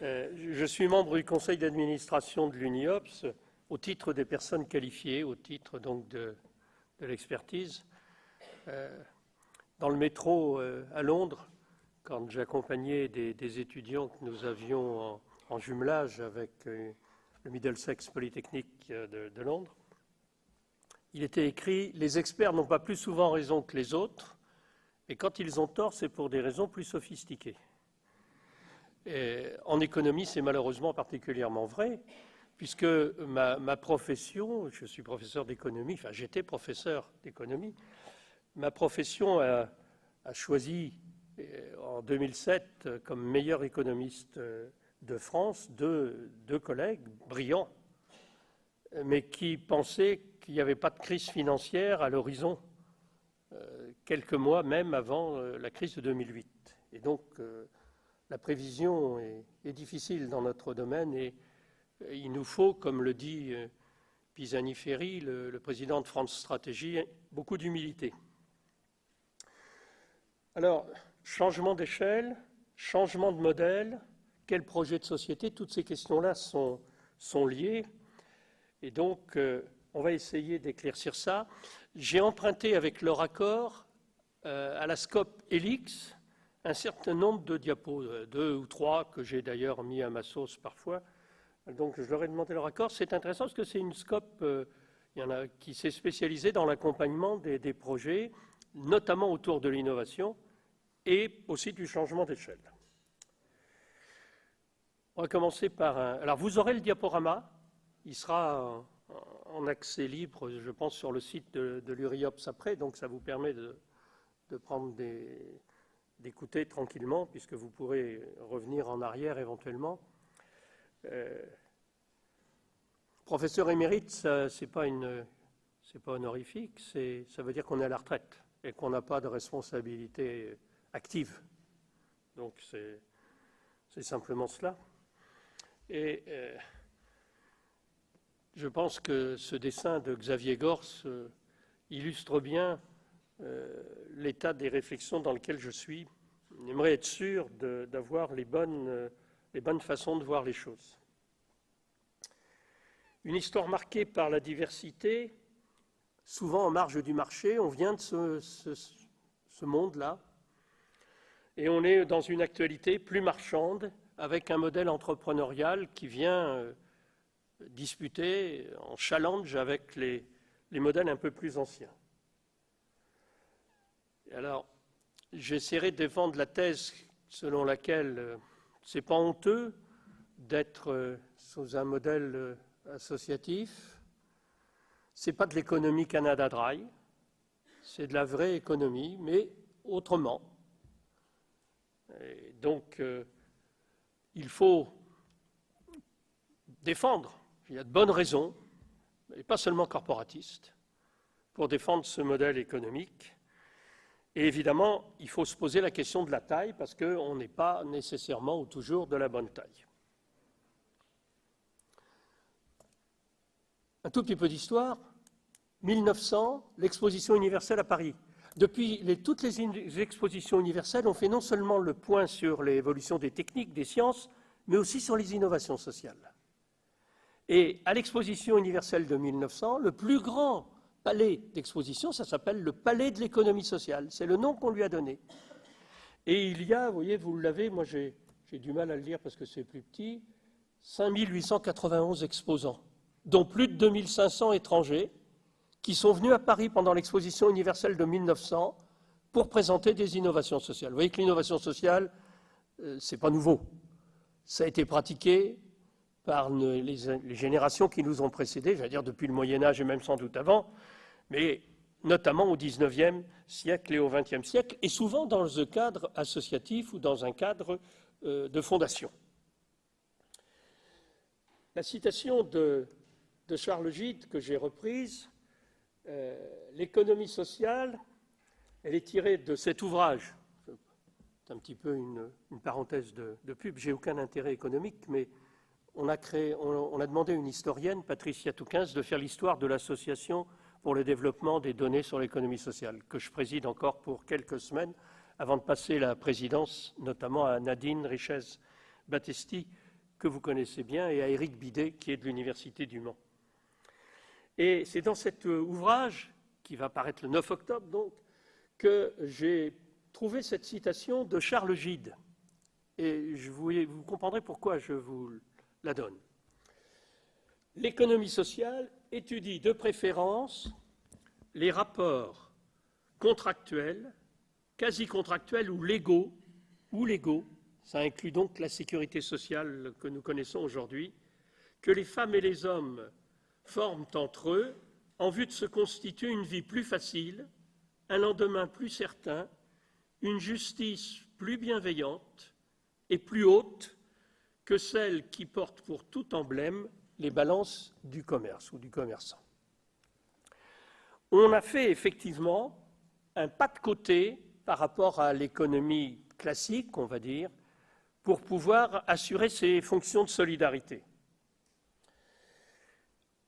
Je suis membre du conseil d'administration de l'UNIOPS au titre des personnes qualifiées, au titre donc de l'expertise. Dans le métro à Londres, quand j'accompagnais des étudiants que nous avions en jumelage avec le Middlesex Polytechnique de Londres, il était écrit « Les experts n'ont pas plus souvent raison que les autres, et quand ils ont tort, c'est pour des raisons plus sophistiquées ». En économie, c'est malheureusement particulièrement vrai, puisque ma profession, je suis professeur d'économie, enfin j'étais professeur d'économie, ma profession a choisi en 2007 comme meilleur économiste de France deux collègues brillants, mais qui pensaient qu'il n'y avait pas de crise financière à l'horizon, quelques mois même avant la crise de 2008. Et donc, la prévision est difficile dans notre domaine et il nous faut, comme le dit Pisani-Ferry, le président de France Stratégie, beaucoup d'humilité. Alors, changement d'échelle, changement de modèle, quel projet de société, toutes ces questions-là sont liées. Et donc, on va essayer d'éclaircir ça. J'ai emprunté avec leur accord à la Scope Helix un certain nombre de diapos, 2 ou 3, que j'ai d'ailleurs mis à ma sauce parfois. Donc, je leur ai demandé leur accord. C'est intéressant parce que c'est une Scope il y en a qui s'est spécialisée dans l'accompagnement des projets, notamment autour de l'innovation et aussi du changement d'échelle. On va commencer par un... Alors, vous aurez le diaporama. Il sera en accès libre, je pense, sur le site de l'URIOPS après. Donc, ça vous permet de prendre d'écouter tranquillement, puisque vous pourrez revenir en arrière éventuellement. Professeur émérite, ce n'est pas honorifique, ça veut dire qu'on est à la retraite et qu'on n'a pas de responsabilité active. Donc c'est simplement cela. Et je pense que ce dessin de Xavier Gors illustre bien l'état des réflexions dans lequel je suis. J'aimerais être sûr d'avoir les bonnes façons de voir les choses. Une histoire marquée par la diversité, souvent en marge du marché. On vient de ce monde-là et on est dans une actualité plus marchande avec un modèle entrepreneurial qui vient disputer en challenge avec les modèles un peu plus anciens. Alors, j'essaierai de défendre la thèse selon laquelle ce n'est pas honteux d'être sous un modèle associatif. Ce n'est pas de l'économie Canada Dry, c'est de la vraie économie, mais autrement. Et donc, il faut défendre, il y a de bonnes raisons, et pas seulement corporatistes, pour défendre ce modèle économique. Et évidemment, il faut se poser la question de la taille, parce qu'on n'est pas nécessairement ou toujours de la bonne taille. Un tout petit peu d'histoire. 1900, l'exposition universelle à Paris. Depuis toutes les expositions universelles, on fait non seulement le point sur l'évolution des techniques, des sciences, mais aussi sur les innovations sociales. Et à l'exposition universelle de 1900, le plus grand palais d'exposition, ça s'appelle le palais de l'économie sociale. C'est le nom qu'on lui a donné. Et il y a, vous voyez, vous l'avez, moi j'ai du mal à le lire parce que c'est plus petit, 5891 exposants, dont plus de 2500 étrangers, qui sont venus à Paris pendant l'exposition universelle de 1900 pour présenter des innovations sociales. Vous voyez que l'innovation sociale, ce n'est pas nouveau. Ça a été pratiqué par les générations qui nous ont précédés, j'allais dire depuis le Moyen-Âge et même sans doute avant, mais notamment au XIXe siècle et au XXe siècle, et souvent dans un cadre associatif ou dans un cadre de fondation. La citation de Charles Gide que j'ai reprise, l'économie sociale, elle est tirée de cet ouvrage. C'est un petit peu une parenthèse de pub, j'ai aucun intérêt économique, mais on a demandé à une historienne, Patricia Toukens, de faire l'histoire de l'Association pour le développement des données sur l'économie sociale, que je préside encore pour quelques semaines, avant de passer la présidence, notamment à Nadine Richez-Battesti, que vous connaissez bien, et à Éric Bidet, qui est de l'Université du Mans. Et c'est dans cet ouvrage, qui va paraître le 9 octobre, donc, que j'ai trouvé cette citation de Charles Gide. Et vous comprendrez pourquoi je vous la donne. L'économie sociale étudie de préférence les rapports contractuels, quasi-contractuels ou légaux, ça inclut donc la sécurité sociale que nous connaissons aujourd'hui, que les femmes et les hommes forment entre eux en vue de se constituer une vie plus facile, un lendemain plus certain, une justice plus bienveillante et plus haute que celle qui porte pour tout emblème les balances du commerce ou du commerçant. On a fait effectivement un pas de côté par rapport à l'économie classique, on va dire, pour pouvoir assurer ces fonctions de solidarité.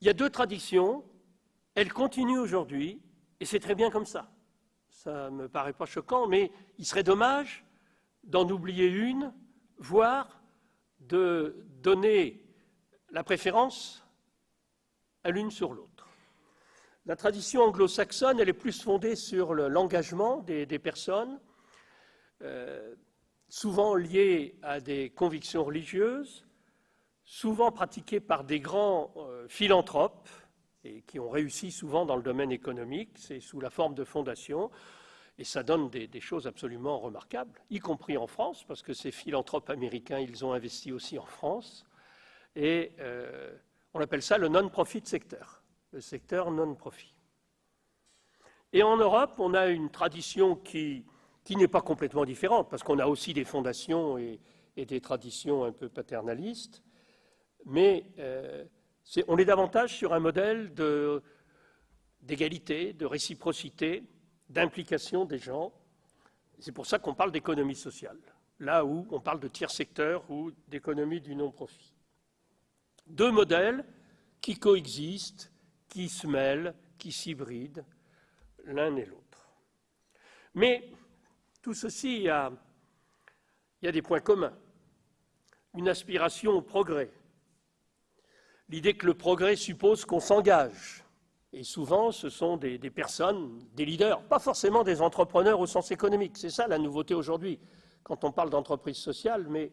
Il y a deux traditions, elles continuent aujourd'hui, et c'est très bien comme ça. Ça ne me paraît pas choquant, mais il serait dommage d'en oublier une, voire de donner la préférence à l'une sur l'autre. La tradition anglo-saxonne, elle est plus fondée sur l'engagement des personnes, souvent liée à des convictions religieuses, souvent pratiquée par des grands philanthropes, et qui ont réussi souvent dans le domaine économique, c'est sous la forme de fondations, et ça donne des choses absolument remarquables, y compris en France, parce que ces philanthropes américains, ils ont investi aussi en France, et on appelle ça le non-profit sector, le secteur non-profit. Et en Europe, on a une tradition qui n'est pas complètement différente, parce qu'on a aussi des fondations et des traditions un peu paternalistes, mais on est davantage sur un modèle d'égalité, de réciprocité, d'implication des gens. C'est pour ça qu'on parle d'économie sociale, là où on parle de tiers secteur ou d'économie du non-profit. Deux modèles qui coexistent, qui se mêlent, qui s'hybrident l'un et l'autre. Mais tout ceci, il y a des points communs. Une aspiration au progrès. L'idée que le progrès suppose qu'on s'engage. Et souvent, ce sont des personnes, des leaders, pas forcément des entrepreneurs au sens économique. C'est ça la nouveauté aujourd'hui, quand on parle d'entreprise sociale, mais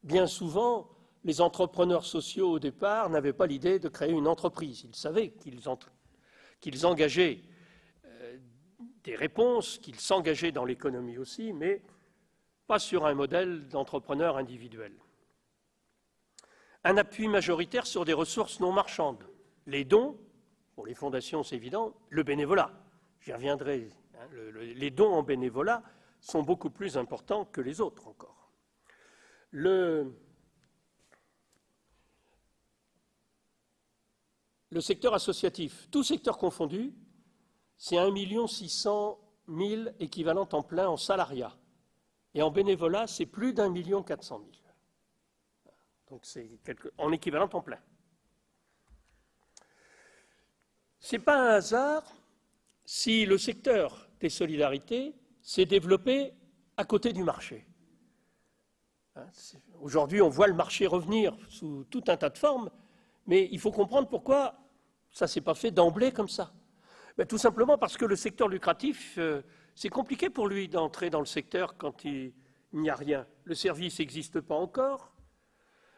bien souvent, les entrepreneurs sociaux, au départ, n'avaient pas l'idée de créer une entreprise. Ils savaient qu'ils engageaient des réponses, qu'ils s'engageaient dans l'économie aussi, mais pas sur un modèle d'entrepreneur individuel. Un appui majoritaire sur des ressources non marchandes. Les dons, pour les fondations, c'est évident, le bénévolat. J'y reviendrai. Les dons en bénévolat sont beaucoup plus importants que les autres encore. Le secteur associatif, tout secteur confondu, c'est 1 600 000 équivalents temps plein en salariat. Et en bénévolat, c'est plus d'1 400 000. Donc c'est en équivalent temps plein. Ce n'est pas un hasard si le secteur des solidarités s'est développé à côté du marché. Aujourd'hui, on voit le marché revenir sous tout un tas de formes, mais il faut comprendre pourquoi ça ne s'est pas fait d'emblée comme ça. Tout simplement parce que le secteur lucratif, c'est compliqué pour lui d'entrer dans le secteur quand il n'y a rien. Le service n'existe pas encore.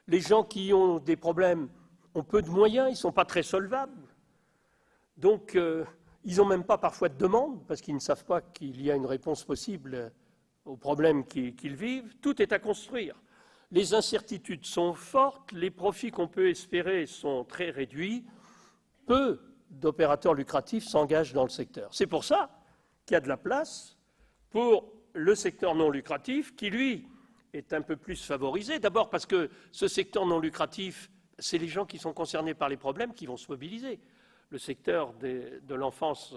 Les gens qui ont des problèmes ont peu de moyens, ils ne sont pas très solvables. Donc, ils n'ont même pas parfois de demande, parce qu'ils ne savent pas qu'il y a une réponse possible aux problèmes qu'ils vivent. Tout est à construire. Les incertitudes sont fortes, les profits qu'on peut espérer sont très réduits. Peu d'opérateurs lucratifs s'engagent dans le secteur. C'est pour ça qu'il y a de la place pour le secteur non lucratif, qui, lui, est un peu plus favorisé. D'abord parce que ce secteur non lucratif, c'est les gens qui sont concernés par les problèmes qui vont se mobiliser. Le secteur de l'enfance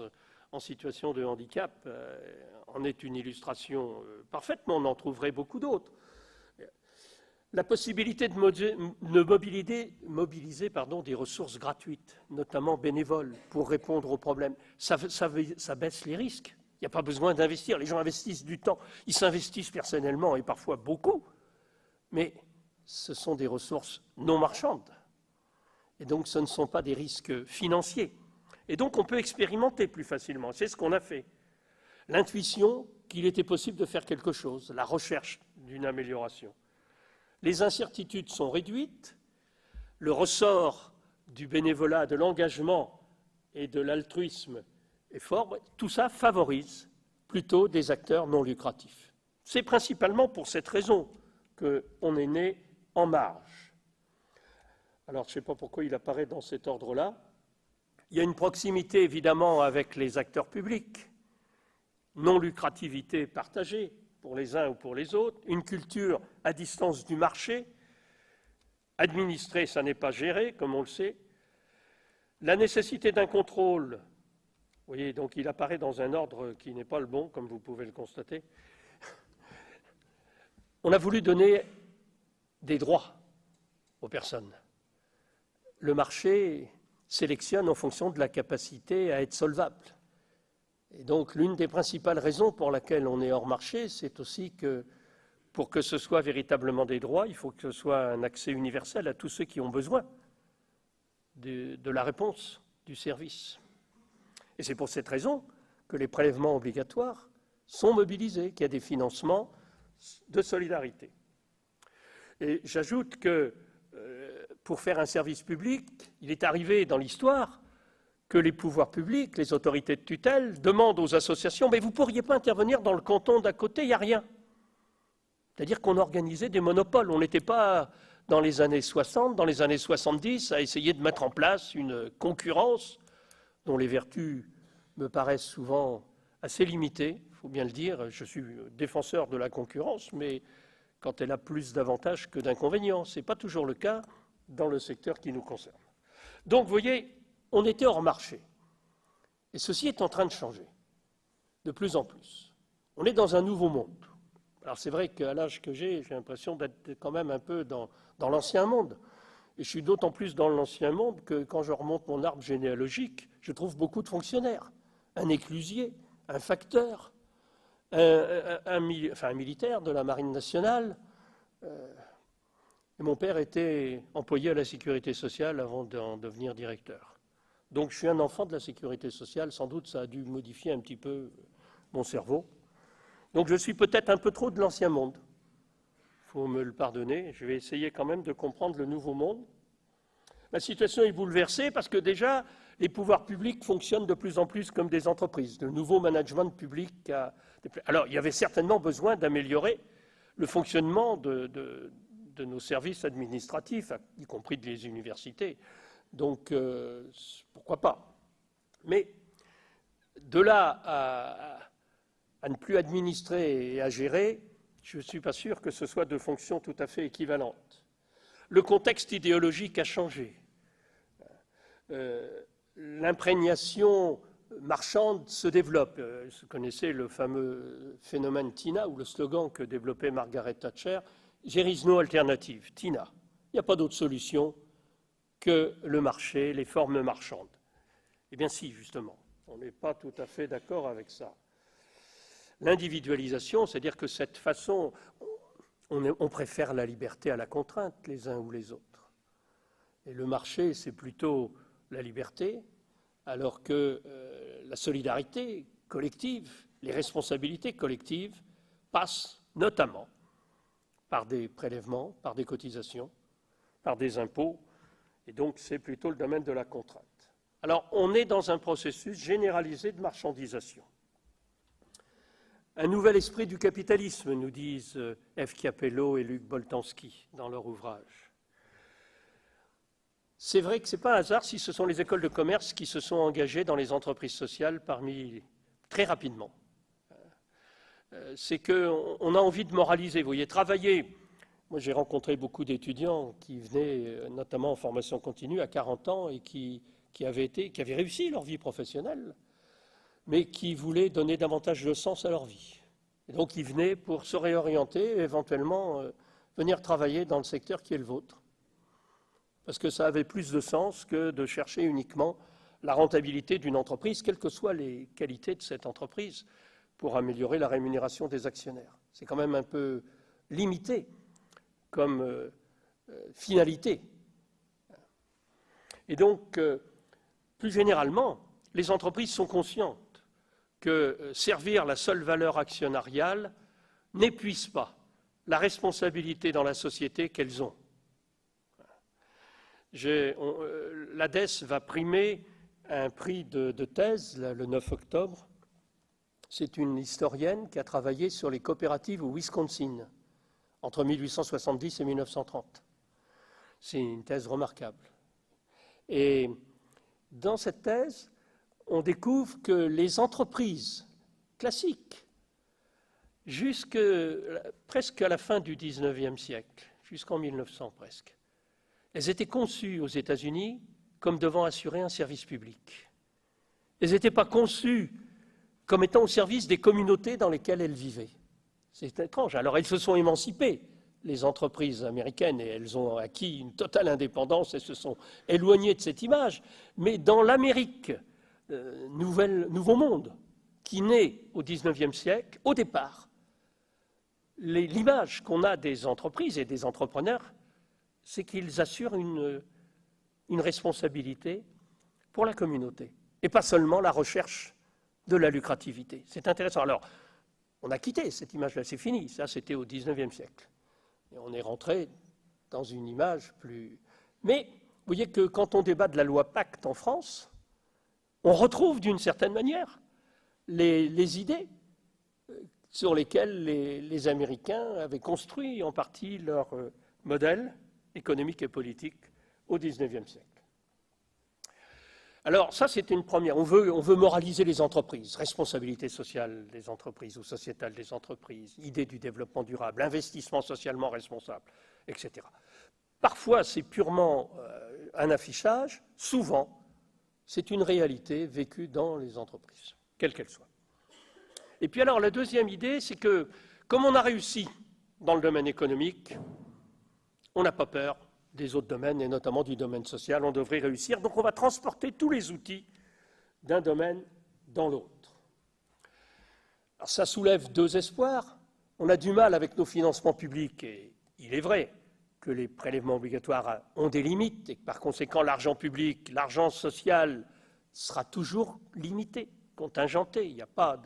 en situation de handicap en est une illustration parfaite, mais on en trouverait beaucoup d'autres. La possibilité de mobiliser des ressources gratuites, notamment bénévoles, pour répondre aux problèmes, ça baisse les risques. Il n'y a pas besoin d'investir. Les gens investissent du temps. Ils s'investissent personnellement et parfois beaucoup, mais ce sont des ressources non marchandes. Et donc, ce ne sont pas des risques financiers. Et donc, on peut expérimenter plus facilement. C'est ce qu'on a fait. L'intuition qu'il était possible de faire quelque chose, la recherche d'une amélioration. Les incertitudes sont réduites, le ressort du bénévolat, de l'engagement et de l'altruisme est fort. Tout ça favorise plutôt des acteurs non lucratifs. C'est principalement pour cette raison qu'on est né en marge. Alors, je ne sais pas pourquoi il apparaît dans cet ordre-là. Il y a une proximité, évidemment, avec les acteurs publics, non-lucrativité partagée pour les uns ou pour les autres, une culture à distance du marché, administrer, ça n'est pas géré, comme on le sait, la nécessité d'un contrôle, vous voyez, donc il apparaît dans un ordre qui n'est pas le bon, comme vous pouvez le constater. On a voulu donner des droits aux personnes. Le marché sélectionne en fonction de la capacité à être solvable. Et donc, l'une des principales raisons pour laquelle on est hors marché, c'est aussi que pour que ce soit véritablement des droits, il faut que ce soit un accès universel à tous ceux qui ont besoin de la réponse du service. Et c'est pour cette raison que les prélèvements obligatoires sont mobilisés, qu'il y a des financements de solidarité. Et j'ajoute que pour faire un service public, il est arrivé dans l'histoire que les pouvoirs publics, les autorités de tutelle, demandent aux associations « mais vous ne pourriez pas intervenir dans le canton d'à côté, il n'y a rien ». C'est-à-dire qu'on organisait des monopoles. On n'était pas dans les années 60, dans les années 70, à essayer de mettre en place une concurrence dont les vertus me paraissent souvent assez limitées, il faut bien le dire. Je suis défenseur de la concurrence, mais quand elle a plus d'avantages que d'inconvénients. Ce n'est pas toujours le cas dans le secteur qui nous concerne. Donc, vous voyez, on était hors marché. Et ceci est en train de changer, de plus en plus. On est dans un nouveau monde. Alors, c'est vrai qu'à l'âge que j'ai l'impression d'être quand même un peu dans l'ancien monde. Et je suis d'autant plus dans l'ancien monde que quand je remonte mon arbre généalogique, je trouve beaucoup de fonctionnaires. Un éclusier, un facteur, un militaire de la Marine nationale. Et mon père était employé à la sécurité sociale avant d'en devenir directeur. Donc je suis un enfant de la sécurité sociale, sans doute ça a dû modifier un petit peu mon cerveau. Donc je suis peut-être un peu trop de l'ancien monde. Il faut me le pardonner, je vais essayer quand même de comprendre le nouveau monde. La situation est bouleversée parce que déjà, les pouvoirs publics fonctionnent de plus en plus comme des entreprises. Le nouveau management public a... Alors il y avait certainement besoin d'améliorer le fonctionnement de nos services administratifs, y compris des universités. Donc, pourquoi pas? Mais de là à ne plus administrer et à gérer, je ne suis pas sûr que ce soit deux fonctions tout à fait équivalentes. Le contexte idéologique a changé. L'imprégnation marchande se développe. Vous connaissez le fameux phénomène TINA, ou le slogan que développait Margaret Thatcher, « There is no alternative », TINA. Il n'y a pas d'autre solution que le marché, les formes marchandes. Eh bien si, justement, on n'est pas tout à fait d'accord avec ça. L'individualisation, c'est-à-dire que cette façon, on préfère la liberté à la contrainte, les uns ou les autres. Et le marché, c'est plutôt la liberté, alors que la solidarité collective, les responsabilités collectives passent notamment par des prélèvements, par des cotisations, par des impôts, et donc c'est plutôt le domaine de la contrainte. Alors on est dans un processus généralisé de marchandisation. Un nouvel esprit du capitalisme, nous disent F. Chiapello et Luc Boltanski dans leur ouvrage. C'est vrai que ce n'est pas un hasard si ce sont les écoles de commerce qui se sont engagées dans les entreprises sociales très rapidement. C'est qu'on a envie de moraliser. Vous voyez, travailler. Moi, j'ai rencontré beaucoup d'étudiants qui venaient, notamment en formation continue, à 40 ans et qui avaient réussi leur vie professionnelle, mais qui voulaient donner davantage de sens à leur vie. Et donc, ils venaient pour se réorienter et éventuellement venir travailler dans le secteur qui est le vôtre. Parce que ça avait plus de sens que de chercher uniquement la rentabilité d'une entreprise, quelles que soient les qualités de cette entreprise, pour améliorer la rémunération des actionnaires. C'est quand même un peu limité comme finalité. Et donc, plus généralement, les entreprises sont conscientes que servir la seule valeur actionnariale n'épuise pas la responsabilité dans la société qu'elles ont. L'ADES va primer un prix de thèse le 9 octobre. C'est une historienne qui a travaillé sur les coopératives au Wisconsin entre 1870 et 1930. C'est une thèse remarquable. Et dans cette thèse, on découvre que les entreprises classiques, presque à la fin du XIXe siècle, jusqu'en 1900 presque, elles étaient conçues aux États-Unis comme devant assurer un service public. Elles n'étaient pas conçues comme étant au service des communautés dans lesquelles elles vivaient. C'est étrange. Alors elles se sont émancipées, les entreprises américaines, et elles ont acquis une totale indépendance et se sont éloignées de cette image. Mais dans l'Amérique, nouveau monde, qui naît au XIXe siècle, au départ, l'image qu'on a des entreprises et des entrepreneurs, c'est qu'ils assurent une responsabilité pour la communauté, et pas seulement la recherche de la lucrativité. C'est intéressant. Alors, on a quitté cette image-là, c'est fini. Ça, c'était au XIXe siècle. Et on est rentré dans une image plus... Mais vous voyez que quand on débat de la loi Pacte en France, on retrouve d'une certaine manière les idées sur lesquelles les Américains avaient construit en partie leur modèle économique et politique au XIXe siècle. Alors ça, c'est une première. On veut moraliser les entreprises, responsabilité sociale des entreprises ou sociétale des entreprises, idée du développement durable, investissement socialement responsable, etc. Parfois, c'est purement un affichage. Souvent, c'est une réalité vécue dans les entreprises, quelle qu'elle soit. Et puis alors, la deuxième idée, c'est que, comme on a réussi dans le domaine économique, on n'a pas peur des autres domaines, et notamment du domaine social. On devrait réussir. Donc on va transporter tous les outils d'un domaine dans l'autre. Alors ça soulève deux espoirs. On a du mal avec nos financements publics, et il est vrai que les prélèvements obligatoires ont des limites, et que par conséquent l'argent public, l'argent social sera toujours limité, contingenté. Il n'y a pas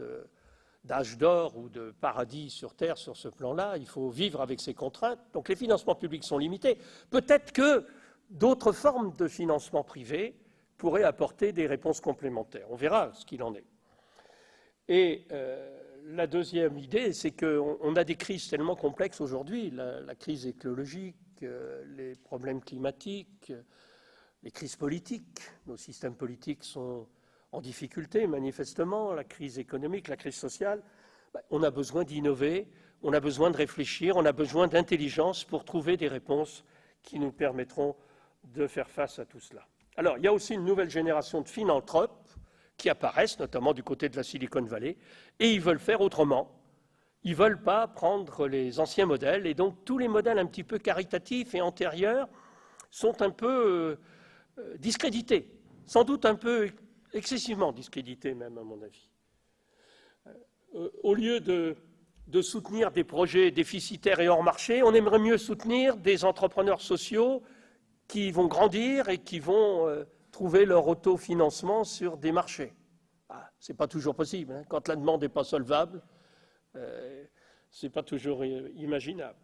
d'âge d'or ou de paradis sur Terre sur ce plan-là. Il faut vivre avec ces contraintes. Donc les financements publics sont limités. Peut-être que d'autres formes de financement privé pourraient apporter des réponses complémentaires. On verra ce qu'il en est. Et la deuxième idée, c'est qu'on a des crises tellement complexes aujourd'hui, la crise écologique, les problèmes climatiques, les crises politiques. Nos systèmes politiques sont en difficulté, manifestement, la crise économique, la crise sociale. On a besoin d'innover, on a besoin de réfléchir, on a besoin d'intelligence pour trouver des réponses qui nous permettront de faire face à tout cela. Alors, il y a aussi une nouvelle génération de philanthropes qui apparaissent, notamment du côté de la Silicon Valley, et ils veulent faire autrement. Ils ne veulent pas prendre les anciens modèles, et donc tous les modèles un petit peu caritatifs et antérieurs sont un peu discrédités, sans doute un peu excessivement discrédités même, à mon avis. Au lieu de soutenir des projets déficitaires et hors marché, on aimerait mieux soutenir des entrepreneurs sociaux qui vont grandir et qui vont trouver leur autofinancement sur des marchés. Ce n'est pas toujours possible, hein. Quand la demande n'est pas solvable, ce n'est pas toujours imaginable.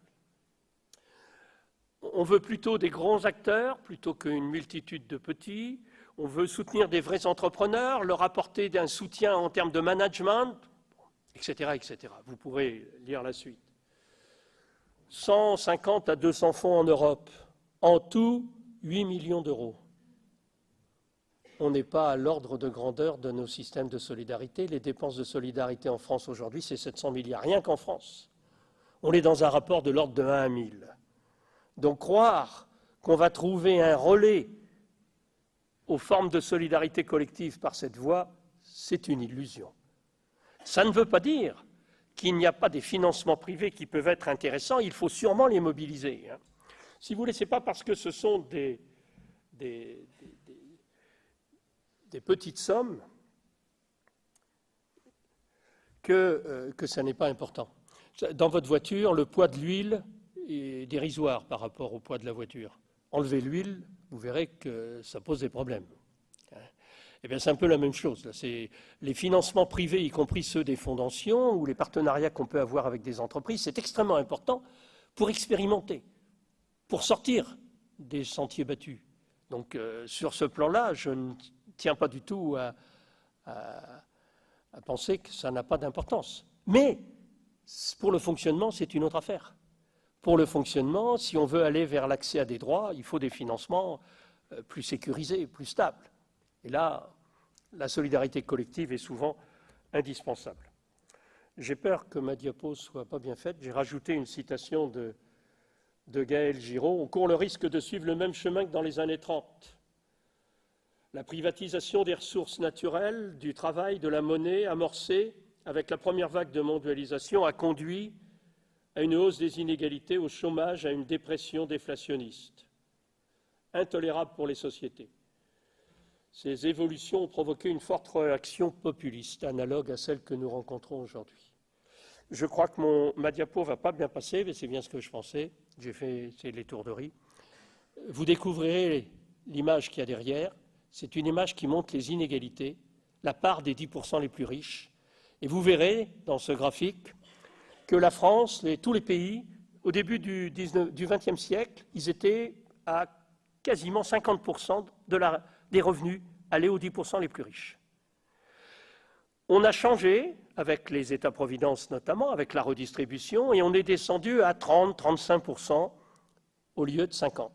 On veut plutôt des grands acteurs plutôt qu'une multitude de petits. On veut soutenir des vrais entrepreneurs, leur apporter un soutien en termes de management, etc., etc. Vous pourrez lire la suite. 150 à 200 fonds en Europe. En tout, 8 millions d'euros. On n'est pas à l'ordre de grandeur de nos systèmes de solidarité. Les dépenses de solidarité en France aujourd'hui, c'est 700 milliards, rien qu'en France. On est dans un rapport de l'ordre de 1 à 1000. Donc croire qu'on va trouver un relais aux formes de solidarité collective par cette voie, c'est une illusion. Ça ne veut pas dire qu'il n'y a pas des financements privés qui peuvent être intéressants, il faut sûrement les mobiliser. Hein. Si vous voulez, ce n'est pas parce que ce sont des petites sommes que ça n'est pas important. Dans votre voiture, le poids de l'huile est dérisoire par rapport au poids de la voiture. Enlevez l'huile, vous verrez que ça pose des problèmes. Eh bien, c'est un peu la même chose. C'est les financements privés, y compris ceux des fondations ou les partenariats qu'on peut avoir avec des entreprises, c'est extrêmement important pour expérimenter, pour sortir des sentiers battus. Donc, sur ce plan-là, je ne tiens pas du tout à penser que ça n'a pas d'importance. Mais pour le fonctionnement, c'est une autre affaire. Pour le fonctionnement, si on veut aller vers l'accès à des droits, il faut des financements plus sécurisés, plus stables. Et là, la solidarité collective est souvent indispensable. J'ai peur que ma diapo ne soit pas bien faite. J'ai rajouté une citation de Gaël Giraud. On court le risque de suivre le même chemin que dans les années 30. La privatisation des ressources naturelles, du travail, de la monnaie, amorcée avec la première vague de mondialisation, a conduit à une hausse des inégalités, au chômage, à une dépression déflationniste, intolérable pour les sociétés. Ces évolutions ont provoqué une forte réaction populiste, analogue à celle que nous rencontrons aujourd'hui. Je crois que ma diapo ne va pas bien passer, mais c'est bien ce que je pensais. J'ai fait l'étourderie. Vous découvrirez l'image qu'il y a derrière. C'est une image qui montre les inégalités, la part des 10% les plus riches. Et vous verrez dans ce graphique que la France, tous les pays, au début du XXe siècle, ils étaient à quasiment 50% des revenus allaient aux 10% les plus riches. On a changé, avec les États-providence notamment, avec la redistribution, et on est descendu à 30-35% au lieu de 50%.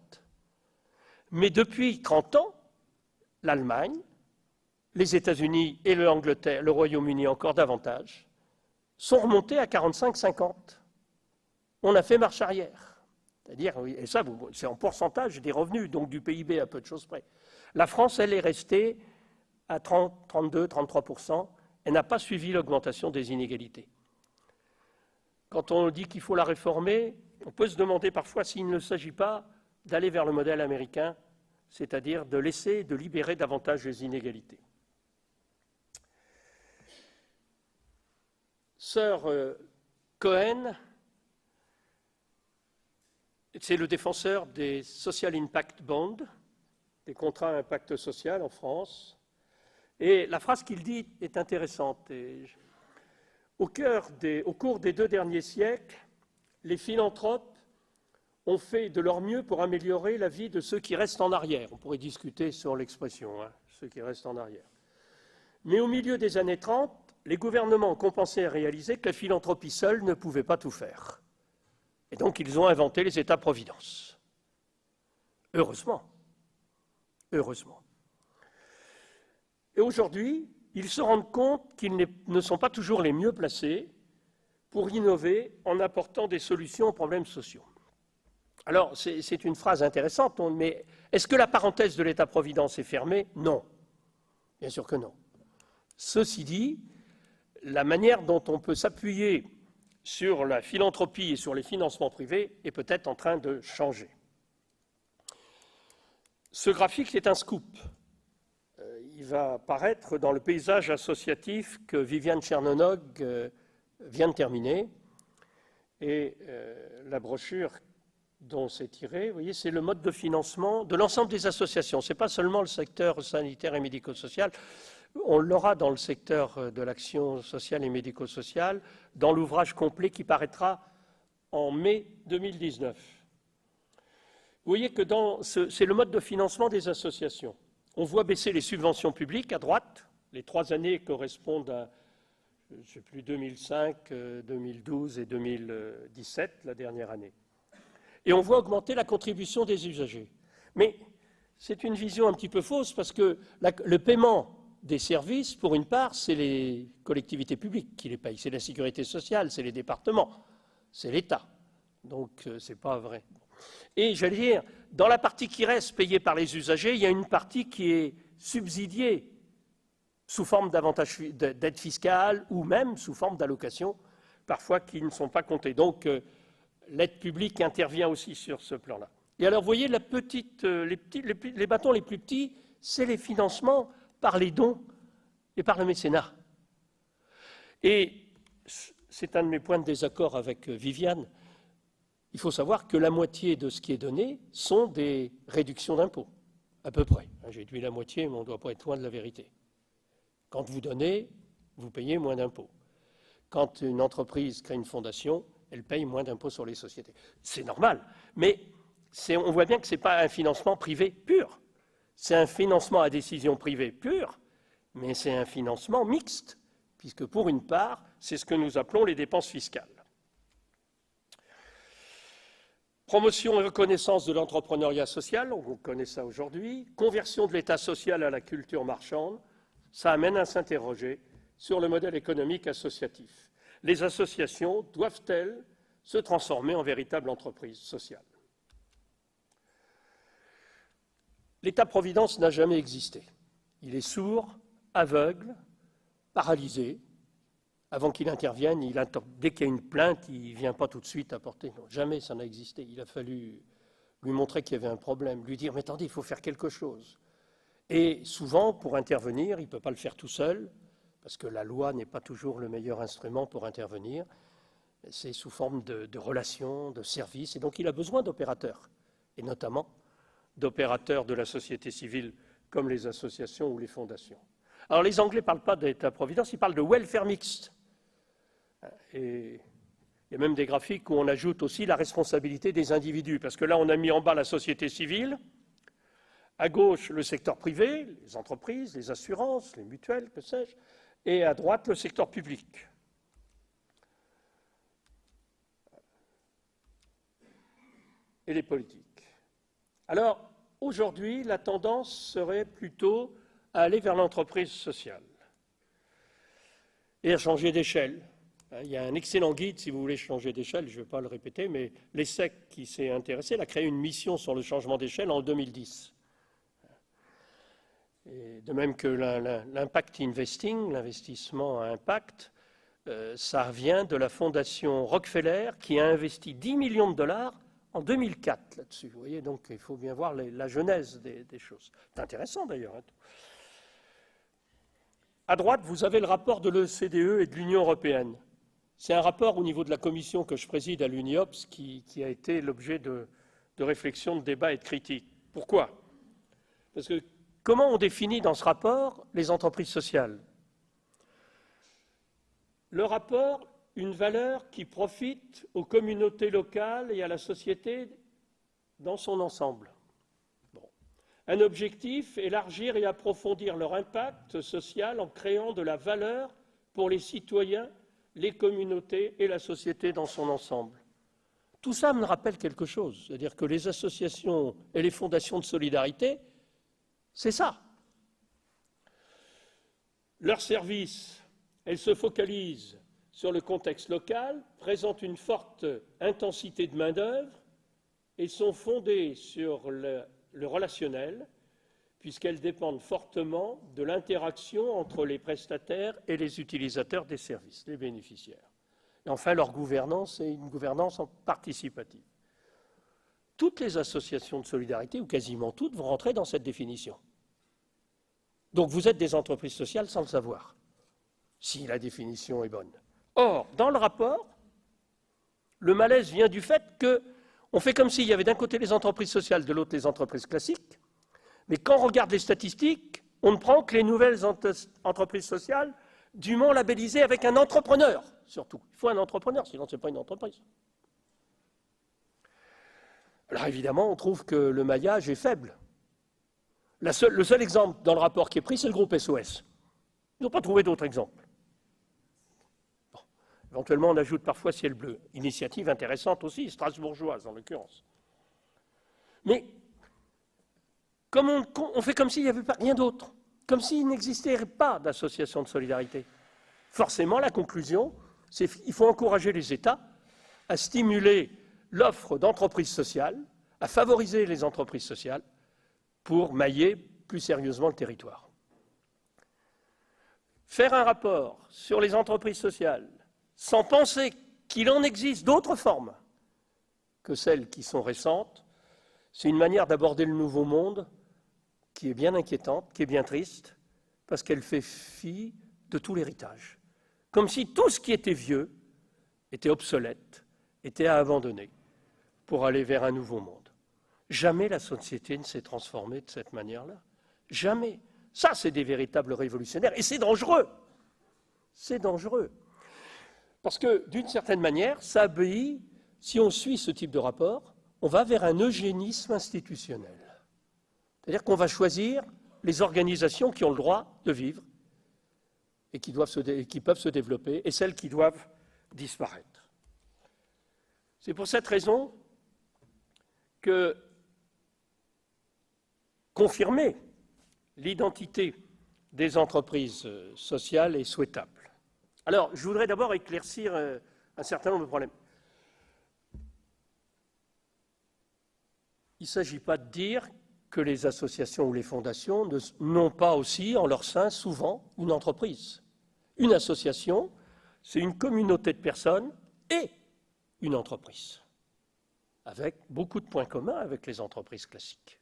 Mais depuis 30 ans, l'Allemagne, les États-Unis et l'Angleterre, le Royaume-Uni encore davantage, sont remontés à 45-50. On a fait marche arrière. C'est-à-dire, et ça, c'est en pourcentage des revenus, donc du PIB à peu de choses près. La France, elle est restée à 30, 32, 33%. Elle n'a pas suivi l'augmentation des inégalités. Quand on dit qu'il faut la réformer, on peut se demander parfois s'il ne s'agit pas d'aller vers le modèle américain, c'est-à-dire de libérer davantage les inégalités. Sir Cohen, c'est le défenseur des Social Impact Bonds, des contrats à impact social en France. Et la phrase qu'il dit est intéressante. Au cours des 2 derniers siècles, les philanthropes ont fait de leur mieux pour améliorer la vie de ceux qui restent en arrière. On pourrait discuter sur l'expression, ceux qui restent en arrière. Mais au milieu des années 30, les gouvernements ont compensé et réalisé que la philanthropie seule ne pouvait pas tout faire. Et donc, ils ont inventé les États-providence. Heureusement. Heureusement. Et aujourd'hui, ils se rendent compte qu'ils ne sont pas toujours les mieux placés pour innover en apportant des solutions aux problèmes sociaux. Alors, c'est une phrase intéressante, mais est-ce que la parenthèse de l'État-providence est fermée? Non. Bien sûr que non. Ceci dit, la manière dont on peut s'appuyer sur la philanthropie et sur les financements privés est peut-être en train de changer. Ce graphique est un scoop. Il va apparaître dans le paysage associatif que Viviane Chernonog vient de terminer. Et la brochure dont c'est tiré, vous voyez, c'est le mode de financement de l'ensemble des associations. Ce n'est pas seulement le secteur sanitaire et médico-social. On l'aura dans le secteur de l'action sociale et médico-sociale, dans l'ouvrage complet qui paraîtra en mai 2019. Vous voyez que c'est le mode de financement des associations. On voit baisser les subventions publiques à droite. Les 3 années correspondent à, je ne sais plus, 2005, 2012 et 2017, la dernière année. Et on voit augmenter la contribution des usagers. Mais c'est une vision un petit peu fausse parce que le paiement des services, pour une part, c'est les collectivités publiques qui les payent, c'est la sécurité sociale, c'est les départements, c'est l'État. Donc, ce n'est pas vrai. Et j'allais dire, dans la partie qui reste payée par les usagers, il y a une partie qui est subsidiée sous forme d'aide fiscale ou même sous forme d'allocations, parfois qui ne sont pas comptées. Donc, l'aide publique intervient aussi sur ce plan-là. Et alors, vous voyez, les bâtons les plus petits, c'est les financements par les dons et par le mécénat. Et c'est un de mes points de désaccord avec Viviane. il faut savoir que la moitié de ce qui est donné sont des réductions d'impôts, à peu près. J'ai dit la moitié, mais on ne doit pas être loin de la vérité. Quand vous donnez, vous payez moins d'impôts. Quand une entreprise crée une fondation, elle paye moins d'impôts sur les sociétés. C'est normal, mais on voit bien que ce n'est pas un financement privé pur. C'est un financement à décision privée pure, mais c'est un financement mixte, puisque pour une part, c'est ce que nous appelons les dépenses fiscales. Promotion et reconnaissance de l'entrepreneuriat social, on connaît ça aujourd'hui. Conversion de l'État social à la culture marchande, ça amène à s'interroger sur le modèle économique associatif. Les associations doivent-elles se transformer en véritables entreprises sociales? L'État-providence n'a jamais existé. Il est sourd, aveugle, paralysé. Avant qu'il intervienne, dès qu'il y a une plainte, il ne vient pas tout de suite apporter. Non, jamais ça n'a existé. Il a fallu lui montrer qu'il y avait un problème, lui dire « mais attendez, il faut faire quelque chose ». Et souvent, pour intervenir, il ne peut pas le faire tout seul, parce que la loi n'est pas toujours le meilleur instrument pour intervenir. C'est sous forme de relations, de services, et donc il a besoin d'opérateurs, et notamment d'opérateurs de la société civile, comme les associations ou les fondations. Alors les Anglais ne parlent pas d'État-providence, ils parlent de welfare mixte. Et il y a même des graphiques où on ajoute aussi la responsabilité des individus, parce que là, on a mis en bas la société civile, à gauche, le secteur privé, les entreprises, les assurances, les mutuelles, que sais-je, et à droite, le secteur public. Et les politiques. Alors, aujourd'hui, la tendance serait plutôt à aller vers l'entreprise sociale et à changer d'échelle. Il y a un excellent guide, si vous voulez changer d'échelle, je ne vais pas le répéter, mais l'ESSEC qui s'est intéressé, elle a créé une mission sur le changement d'échelle en 2010. Et de même que l'impact investing, l'investissement à impact, ça vient de la fondation Rockefeller qui a investi 10 millions de dollars en 2004 là-dessus. Vous voyez, donc il faut bien voir la genèse des choses. C'est intéressant d'ailleurs. Hein. À droite, vous avez le rapport de l'OCDE et de l'Union européenne. C'est un rapport au niveau de la commission que je préside à l'UNIOPS qui a été l'objet de réflexions, de débats et de critiques. Pourquoi? Parce que comment on définit dans ce rapport les entreprises sociales? Le rapport, une valeur qui profite aux communautés locales et à la société dans son ensemble. Bon. Un objectif, élargir et approfondir leur impact social en créant de la valeur pour les citoyens, les communautés et la société dans son ensemble. Tout ça me rappelle quelque chose, c'est-à-dire que les associations et les fondations de solidarité, c'est ça. Leurs services, elles se focalisent sur le contexte local, présentent une forte intensité de main-d'œuvre et sont fondées sur le relationnel, puisqu'elles dépendent fortement de l'interaction entre les prestataires et les utilisateurs des services, les bénéficiaires. Et enfin, leur gouvernance est une gouvernance participative. Toutes les associations de solidarité, ou quasiment toutes, vont rentrer dans cette définition. Donc vous êtes des entreprises sociales sans le savoir, si la définition est bonne. Or, dans le rapport, le malaise vient du fait qu'on fait comme s'il y avait d'un côté les entreprises sociales, de l'autre les entreprises classiques, mais quand on regarde les statistiques, on ne prend que les nouvelles entreprises sociales dûment labellisées avec un entrepreneur, surtout. Il faut un entrepreneur, sinon ce n'est pas une entreprise. Alors évidemment, on trouve que le maillage est faible. Le seul exemple dans le rapport qui est pris, c'est le groupe SOS. Ils n'ont pas trouvé d'autres exemples. Bon. Éventuellement, on ajoute parfois Ciel Bleu. Initiative intéressante aussi, strasbourgeoise en l'occurrence. Mais comme on fait comme s'il n'y avait rien d'autre, comme s'il n'existait pas d'association de solidarité. Forcément, la conclusion, c'est qu'il faut encourager les États à stimuler l'offre d'entreprises sociales, à favoriser les entreprises sociales pour mailler plus sérieusement le territoire. Faire un rapport sur les entreprises sociales sans penser qu'il en existe d'autres formes que celles qui sont récentes, c'est une manière d'aborder le nouveau monde qui est bien inquiétante, qui est bien triste, parce qu'elle fait fi de tout l'héritage. Comme si tout ce qui était vieux était obsolète, était à abandonner. pour aller vers un nouveau monde. Jamais la société ne s'est transformée de cette manière-là. Jamais. Ça, c'est des véritables révolutionnaires. Et c'est dangereux. C'est dangereux. Parce que, d'une certaine manière, ça obéit, si on suit ce type de rapport, on va vers un eugénisme institutionnel. C'est-à-dire qu'on va choisir les organisations qui ont le droit de vivre et qui peuvent se développer, et celles qui doivent disparaître. C'est pour cette raison que confirmer l'identité des entreprises sociales est souhaitable. Alors, je voudrais d'abord éclaircir un certain nombre de problèmes. Il ne s'agit pas de dire que les associations ou les fondations n'ont pas aussi en leur sein souvent une entreprise. Une association, c'est une communauté de personnes et une entreprise, avec beaucoup de points communs avec les entreprises classiques.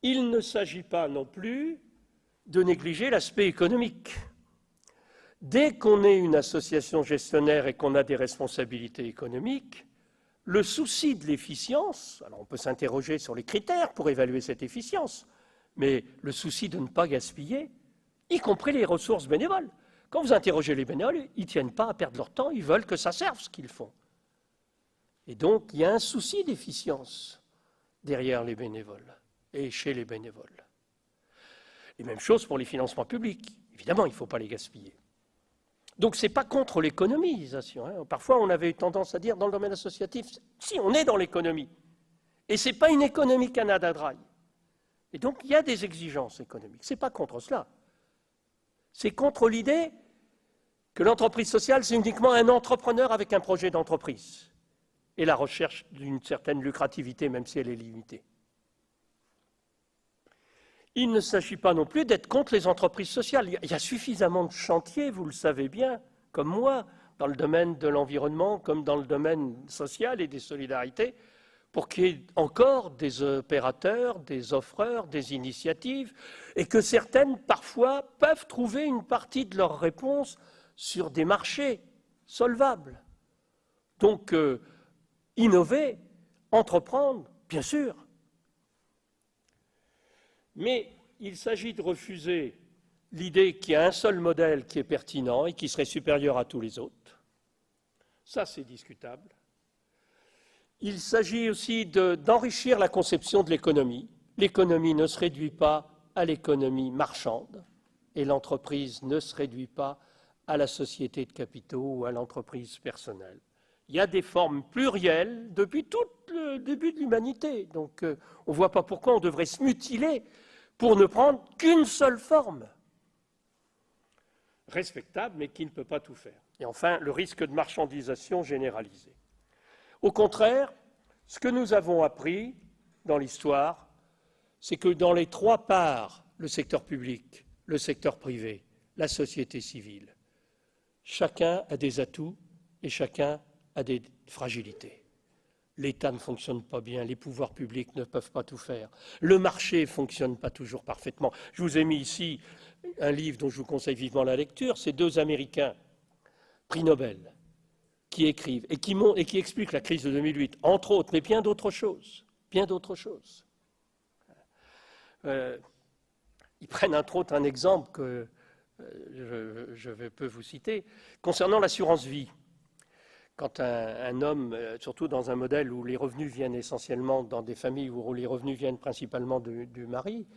Il ne s'agit pas non plus de négliger l'aspect économique. Dès qu'on est une association gestionnaire et qu'on a des responsabilités économiques, le souci de l'efficience, alors on peut s'interroger sur les critères pour évaluer cette efficience, mais le souci de ne pas gaspiller, y compris les ressources bénévoles. Quand vous interrogez les bénévoles, ils ne tiennent pas à perdre leur temps, ils veulent que ça serve ce qu'ils font. Et donc, il y a un souci d'efficience derrière les bénévoles et chez les bénévoles. Et même chose pour les financements publics. Évidemment, il ne faut pas les gaspiller. Donc, ce n'est pas contre l'économisation. Hein. Parfois, on avait tendance à dire, dans le domaine associatif, si, on est dans l'économie. Et ce n'est pas une économie Canada Dry. Et donc, il y a des exigences économiques. Ce n'est pas contre cela. C'est contre l'idée que l'entreprise sociale, c'est uniquement un entrepreneur avec un projet d'entreprise et la recherche d'une certaine lucrativité, même si elle est limitée. Il ne s'agit pas non plus d'être contre les entreprises sociales. Il y a suffisamment de chantiers, vous le savez bien, comme moi, dans le domaine de l'environnement, comme dans le domaine social et des solidarités, pour qu'il y ait encore des opérateurs, des offreurs, des initiatives, et que certaines, parfois, peuvent trouver une partie de leur réponse sur des marchés solvables. Donc, innover, entreprendre, bien sûr. Mais il s'agit de refuser l'idée qu'il y a un seul modèle qui est pertinent et qui serait supérieur à tous les autres. Ça, c'est discutable. Il s'agit aussi d'enrichir la conception de l'économie. L'économie ne se réduit pas à l'économie marchande et l'entreprise ne se réduit pas à la société de capitaux ou à l'entreprise personnelle. Il y a des formes plurielles depuis tout le début de l'humanité. Donc, on ne voit pas pourquoi on devrait se mutiler pour ne prendre qu'une seule forme. Respectable, mais qui ne peut pas tout faire. Et enfin, le risque de marchandisation généralisée. Au contraire, ce que nous avons appris dans l'histoire, c'est que dans les trois parts, le secteur public, le secteur privé, la société civile, chacun a des atouts et chacun a des fragilités. L'État ne fonctionne pas bien, les pouvoirs publics ne peuvent pas tout faire, le marché ne fonctionne pas toujours parfaitement. Je vous ai mis ici un livre dont je vous conseille vivement la lecture, c'est deux Américains, prix Nobel, qui écrivent et qui expliquent la crise de 2008, entre autres, mais bien d'autres choses, bien d'autres choses. Ils prennent entre autres un exemple que je peux vous citer, concernant l'assurance vie. Quand un homme, surtout dans un modèle où les revenus viennent essentiellement dans des familles où les revenus viennent principalement du mari,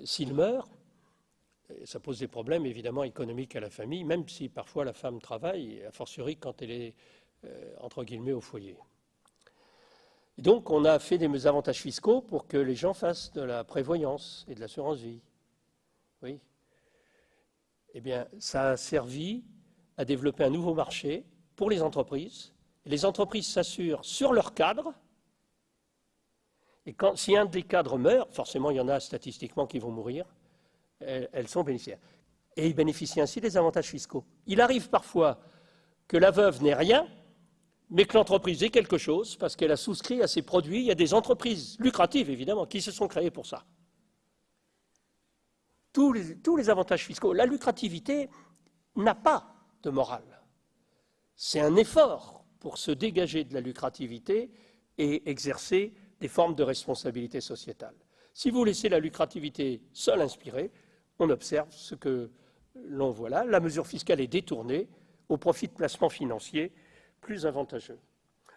s'il meurt, ça pose des problèmes évidemment économiques à la famille, même si parfois la femme travaille, a fortiori quand elle est entre guillemets au foyer. Et donc on a fait des avantages fiscaux pour que les gens fassent de la prévoyance et de l'assurance vie. Oui. Eh bien, ça a servi à développer un nouveau marché pour les entreprises. Les entreprises s'assurent sur leur cadre. Et si un des cadres meurt, forcément il y en a statistiquement qui vont mourir, elles sont bénéficiaires. Et ils bénéficient ainsi des avantages fiscaux. Il arrive parfois que la veuve n'ait rien, mais que l'entreprise ait quelque chose, parce qu'elle a souscrit à ses produits. Il y a des entreprises lucratives, évidemment, qui se sont créées pour ça. Tous les avantages fiscaux. La lucrativité n'a pas de morale. C'est un effort pour se dégager de la lucrativité et exercer des formes de responsabilité sociétale. Si vous laissez la lucrativité seule inspirer, on observe ce que l'on voit là. La mesure fiscale est détournée au profit de placements financiers plus avantageux.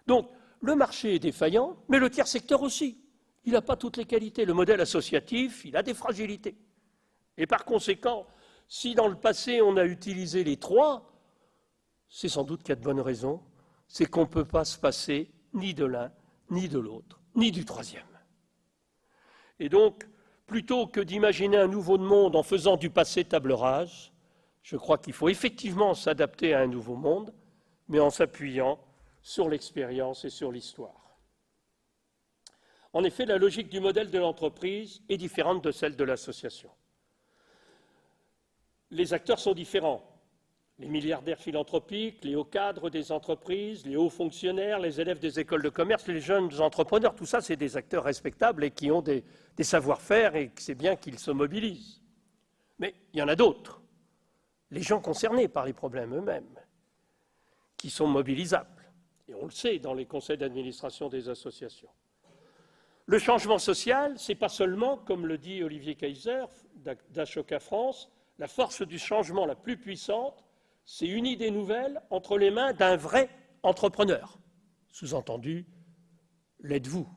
Donc, le marché est défaillant, mais le tiers secteur aussi. Il n'a pas toutes les qualités. Le modèle associatif, il a des fragilités. Et par conséquent, si dans le passé on a utilisé les trois, c'est sans doute qu'il y a de bonnes raisons. C'est qu'on ne peut pas se passer ni de l'un, ni de l'autre, ni du troisième. Et donc, plutôt que d'imaginer un nouveau monde en faisant du passé table rase, je crois qu'il faut effectivement s'adapter à un nouveau monde, mais en s'appuyant sur l'expérience et sur l'histoire. En effet, la logique du modèle de l'entreprise est différente de celle de l'association. Les acteurs sont différents. Les milliardaires philanthropiques, les hauts cadres des entreprises, les hauts fonctionnaires, les élèves des écoles de commerce, les jeunes entrepreneurs, tout ça, c'est des acteurs respectables et qui ont des savoir-faire et c'est bien qu'ils se mobilisent. Mais il y en a d'autres, les gens concernés par les problèmes eux-mêmes, qui sont mobilisables. Et on le sait dans les conseils d'administration des associations. Le changement social, ce n'est pas seulement, comme le dit Olivier Kaiser d'Ashoka France, la force du changement la plus puissante, c'est une idée nouvelle entre les mains d'un vrai entrepreneur. Sous-entendu, l'êtes-vous,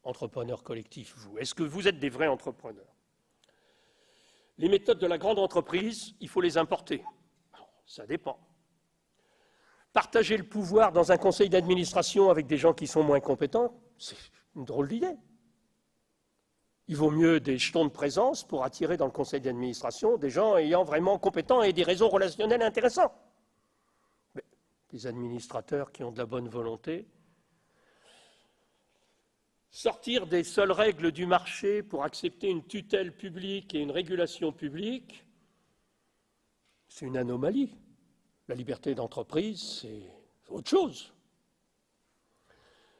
entrepreneur collectif, vous? Est-ce que vous êtes des vrais entrepreneurs? Les méthodes de la grande entreprise, il faut les importer. Ça dépend. Partager le pouvoir dans un conseil d'administration avec des gens qui sont moins compétents, c'est une drôle d'idée. Il vaut mieux des jetons de présence pour attirer dans le conseil d'administration des gens ayant vraiment compétents et des réseaux relationnels intéressants. Mais des administrateurs qui ont de la bonne volonté. Sortir des seules règles du marché pour accepter une tutelle publique et une régulation publique, c'est une anomalie. La liberté d'entreprise, c'est autre chose.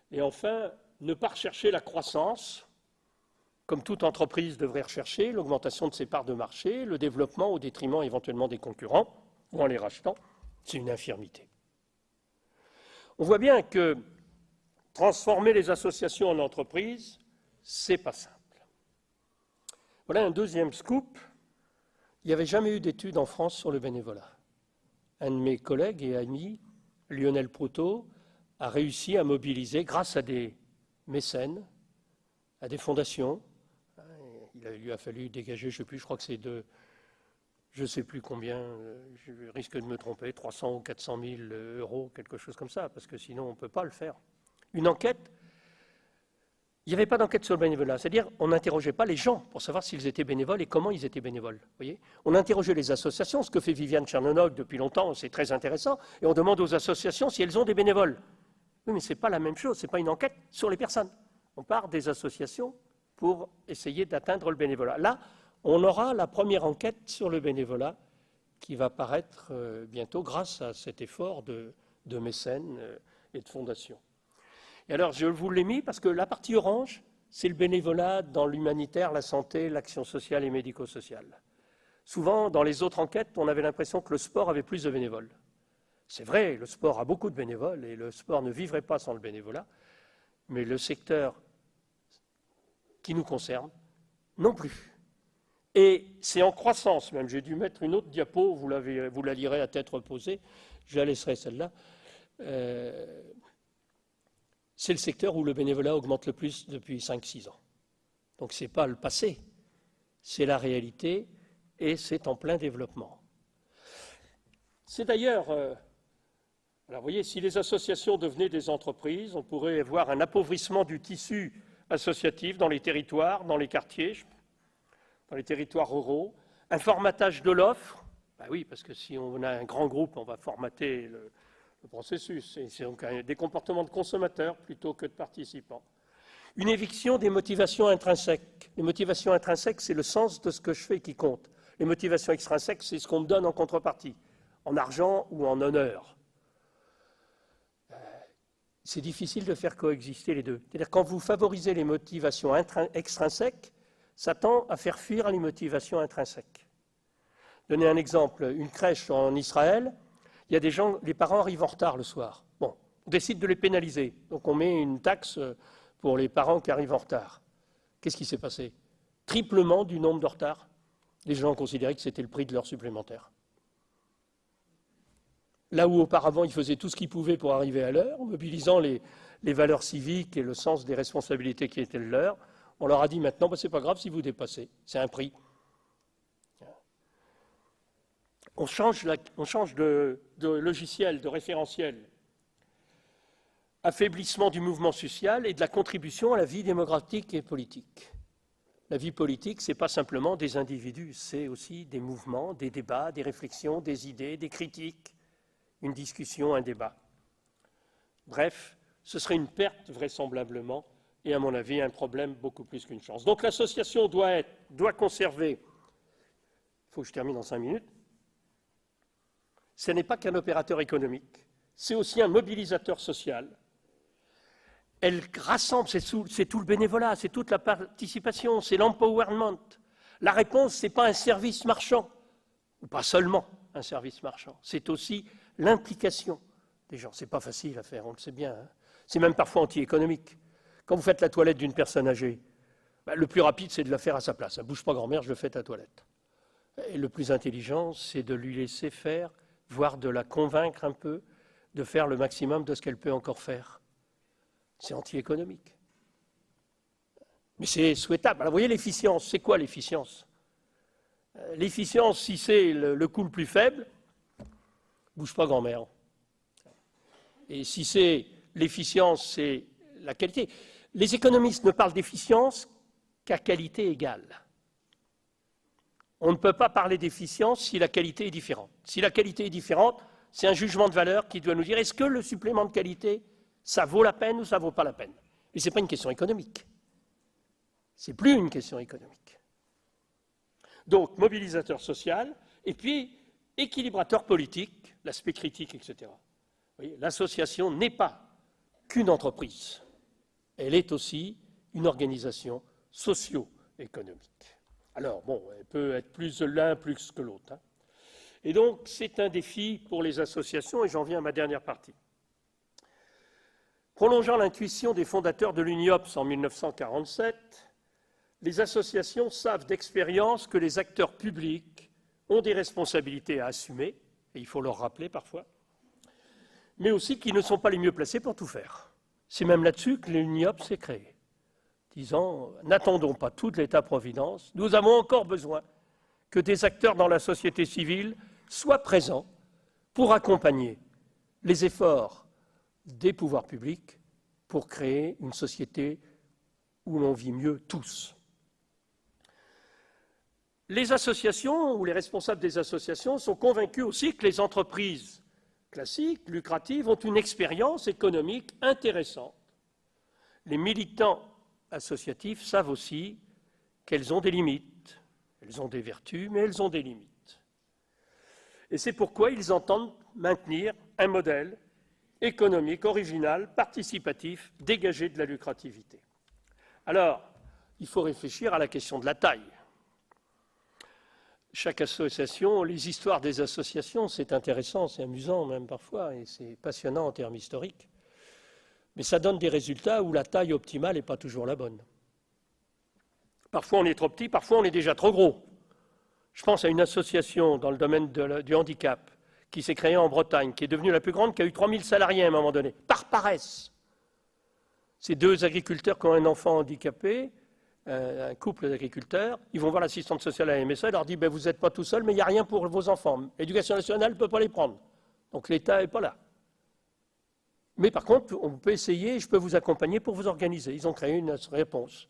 Et enfin, ne pas rechercher la croissance, comme toute entreprise devrait rechercher, l'augmentation de ses parts de marché, le développement au détriment éventuellement des concurrents, ou en les rachetant, c'est une infirmité. On voit bien que transformer les associations en entreprises, c'est pas simple. Voilà un deuxième scoop. Il n'y avait jamais eu d'études en France sur le bénévolat. Un de mes collègues et amis, Lionel Proto, a réussi à mobiliser, grâce à des mécènes, à des fondations. Il lui a fallu dégager, je crois que c'est je ne sais plus combien, je risque de me tromper, 300 ou 400 000 euros, quelque chose comme ça, parce que sinon on ne peut pas le faire. Une enquête, il n'y avait pas d'enquête sur le bénévolat, c'est-à-dire on n'interrogeait pas les gens pour savoir s'ils étaient bénévoles et comment ils étaient bénévoles. Voyez, on interrogeait les associations, ce que fait Viviane Tchernonog depuis longtemps, c'est très intéressant, et on demande aux associations si elles ont des bénévoles. Oui, mais ce n'est pas la même chose, ce n'est pas une enquête sur les personnes. On part des associations pour essayer d'atteindre le bénévolat. Là, on aura la première enquête sur le bénévolat qui va paraître bientôt grâce à cet effort de mécènes et de fondations. Et alors, je vous l'ai mis parce que la partie orange, c'est le bénévolat dans l'humanitaire, la santé, l'action sociale et médico-sociale. Souvent, dans les autres enquêtes, on avait l'impression que le sport avait plus de bénévoles. C'est vrai, le sport a beaucoup de bénévoles et le sport ne vivrait pas sans le bénévolat, mais le secteur qui nous concerne, non plus. Et c'est en croissance même. J'ai dû mettre une autre diapo, vous la lirez à tête reposée, je la laisserai celle-là. C'est le secteur où le bénévolat augmente le plus depuis 5-6 ans. Donc ce n'est pas le passé, c'est la réalité et c'est en plein développement. C'est d'ailleurs, alors vous voyez, si les associations devenaient des entreprises, on pourrait voir un appauvrissement du tissu associatif dans les territoires, dans les quartiers, dans les territoires ruraux, un formatage de l'offre, ben oui, parce que si on a un grand groupe, on va formater le processus, c'est donc des comportements de consommateurs plutôt que de participants. Une éviction des motivations intrinsèques. Les motivations intrinsèques, c'est le sens de ce que je fais qui compte. Les motivations extrinsèques, c'est ce qu'on me donne en contrepartie, en argent ou en honneur. C'est difficile de faire coexister les deux. C'est-à-dire quand vous favorisez les motivations extrinsèques, ça tend à faire fuir les motivations intrinsèques. Donner un exemple, une crèche en Israël, il y a des gens, les parents arrivent en retard le soir. Bon, On décide de les pénaliser. Donc on met une taxe pour les parents qui arrivent en retard. Qu'est-ce qui s'est passé? Triplement du nombre de retards. Les gens considéraient que c'était le prix de l'heure supplémentaire. Là où auparavant, ils faisaient tout ce qu'ils pouvaient pour arriver à l'heure, mobilisant les valeurs civiques et le sens des responsabilités qui étaient le leur, on leur a dit maintenant, c'est pas grave si vous dépassez, c'est un prix. On change de logiciel, de référentiel. Affaiblissement du mouvement social et de la contribution à la vie démocratique et politique. La vie politique, ce n'est pas simplement des individus, c'est aussi des mouvements, des débats, des réflexions, des idées, des critiques, une discussion, un débat. Bref, ce serait une perte vraisemblablement et à mon avis un problème beaucoup plus qu'une chance. Donc l'association doit conserver, il faut que je termine en 5 minutes, ce n'est pas qu'un opérateur économique, c'est aussi un mobilisateur social. Elle rassemble, c'est tout le bénévolat, c'est toute la participation, c'est l'empowerment. La réponse, ce n'est pas un service marchand, ou pas seulement un service marchand, c'est aussi l'implication des gens. Ce n'est pas facile à faire, on le sait bien. Hein. C'est même parfois anti-économique. Quand vous faites la toilette d'une personne âgée, le plus rapide, c'est de la faire à sa place. « Bouge pas grand-mère, je le fais ta toilette ». Et le plus intelligent, c'est de lui laisser faire, voire de la convaincre un peu, de faire le maximum de ce qu'elle peut encore faire. C'est anti-économique. Mais c'est souhaitable. Alors vous voyez l'efficience, c'est quoi l'efficience? L'efficience, si c'est le coût le plus faible, bouge pas grand-mère. Et si c'est l'efficience, c'est la qualité. Les économistes ne parlent d'efficience qu'à qualité égale. On ne peut pas parler d'efficience si la qualité est différente. Si la qualité est différente, c'est un jugement de valeur qui doit nous dire est-ce que le supplément de qualité, ça vaut la peine ou ça ne vaut pas la peine? Et ce n'est pas une question économique. Ce n'est plus une question économique. Donc, mobilisateur social, et puis équilibrateur politique, l'aspect critique, etc. L'association n'est pas qu'une entreprise. Elle est aussi une organisation socio-économique. Alors, bon, elle peut être plus l'un plus que l'autre. Hein. Et donc, c'est un défi pour les associations, et j'en viens à ma dernière partie. Prolongeant l'intuition des fondateurs de l'UNIOPS en 1947, les associations savent d'expérience que les acteurs publics ont des responsabilités à assumer, et il faut leur rappeler parfois, mais aussi qu'ils ne sont pas les mieux placés pour tout faire. C'est même là-dessus que l'UNIOPS s'est créée, disant « N'attendons pas tout de l'État-providence, nous avons encore besoin que des acteurs dans la société civile soient présents pour accompagner les efforts des pouvoirs publics pour créer une société où l'on vit mieux tous. » Les associations ou les responsables des associations sont convaincus aussi que les entreprises classiques, lucratives, ont une expérience économique intéressante. Les militants associatifs savent aussi qu'elles ont des limites. Elles ont des vertus, mais elles ont des limites. Et c'est pourquoi ils entendent maintenir un modèle économique, original, participatif, dégagé de la lucrativité. Alors, il faut réfléchir à la question de la taille. Chaque association, les histoires des associations, c'est intéressant, c'est amusant même parfois, et c'est passionnant en termes historiques. Mais ça donne des résultats où la taille optimale n'est pas toujours la bonne. Parfois on est trop petit, parfois on est déjà trop gros. Je pense à une association dans le domaine du handicap qui s'est créée en Bretagne, qui est devenue la plus grande, qui a eu 3000 salariés à un moment donné, par paresse. Ces deux agriculteurs qui ont un enfant handicapé, un couple d'agriculteurs, ils vont voir l'assistante sociale à la MSA, elle leur dit vous n'êtes pas tout seul, mais il n'y a rien pour vos enfants. L'éducation nationale ne peut pas les prendre. Donc l'État n'est pas là. Mais par contre, on peut essayer, je peux vous accompagner pour vous organiser. Ils ont créé une réponse.